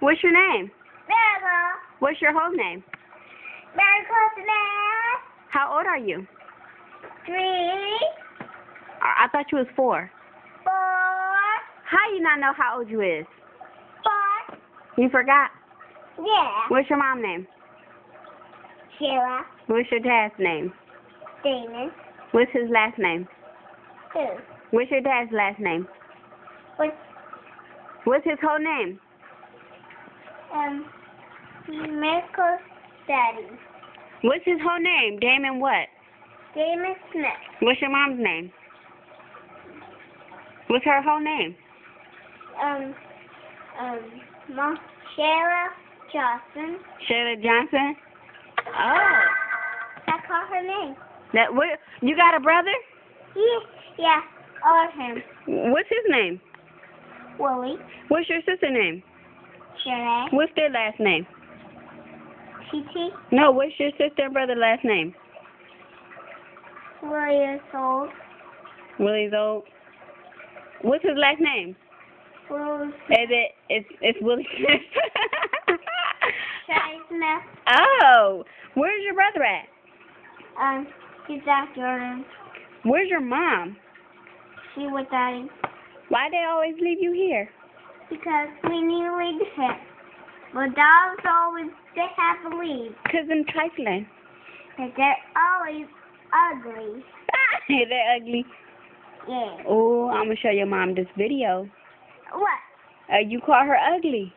What's your name? Miracle. What's your whole name? Miracle Smith. How old are you? 3, I thought you was 4. 4, How you not know how old you is? 4. You forgot? Yeah. What's your mom's name? Sheila. What's your dad's name? Damon. What's his last name? 2. What's your dad's last name? With What's his whole name? Miracle Daddy. What's his whole name? Damon what? Damon Smith. What's your mom's name? What's her whole name? Sheila Johnson. Shayla Johnson? Oh. I call her name. You got a brother? Yeah. Or him. What's his name? Willie. What's your sister's name? Shanae. What's their last name? TT. No, what's your sister and brother last name? William Sold. Willie's old. What's his last name? Willie It's Willie Smith. Shanae Smith. Oh, where's your brother at? He's at Jordan. Where's your mom? She with Daddy. Why they always leave you here? Because we need to leave him. But dogs always, they have to leave. 'Cause I'm trifling. Because they're always ugly. They're ugly. Yeah. Oh, I'm going to show your mom this video. What? You call her ugly.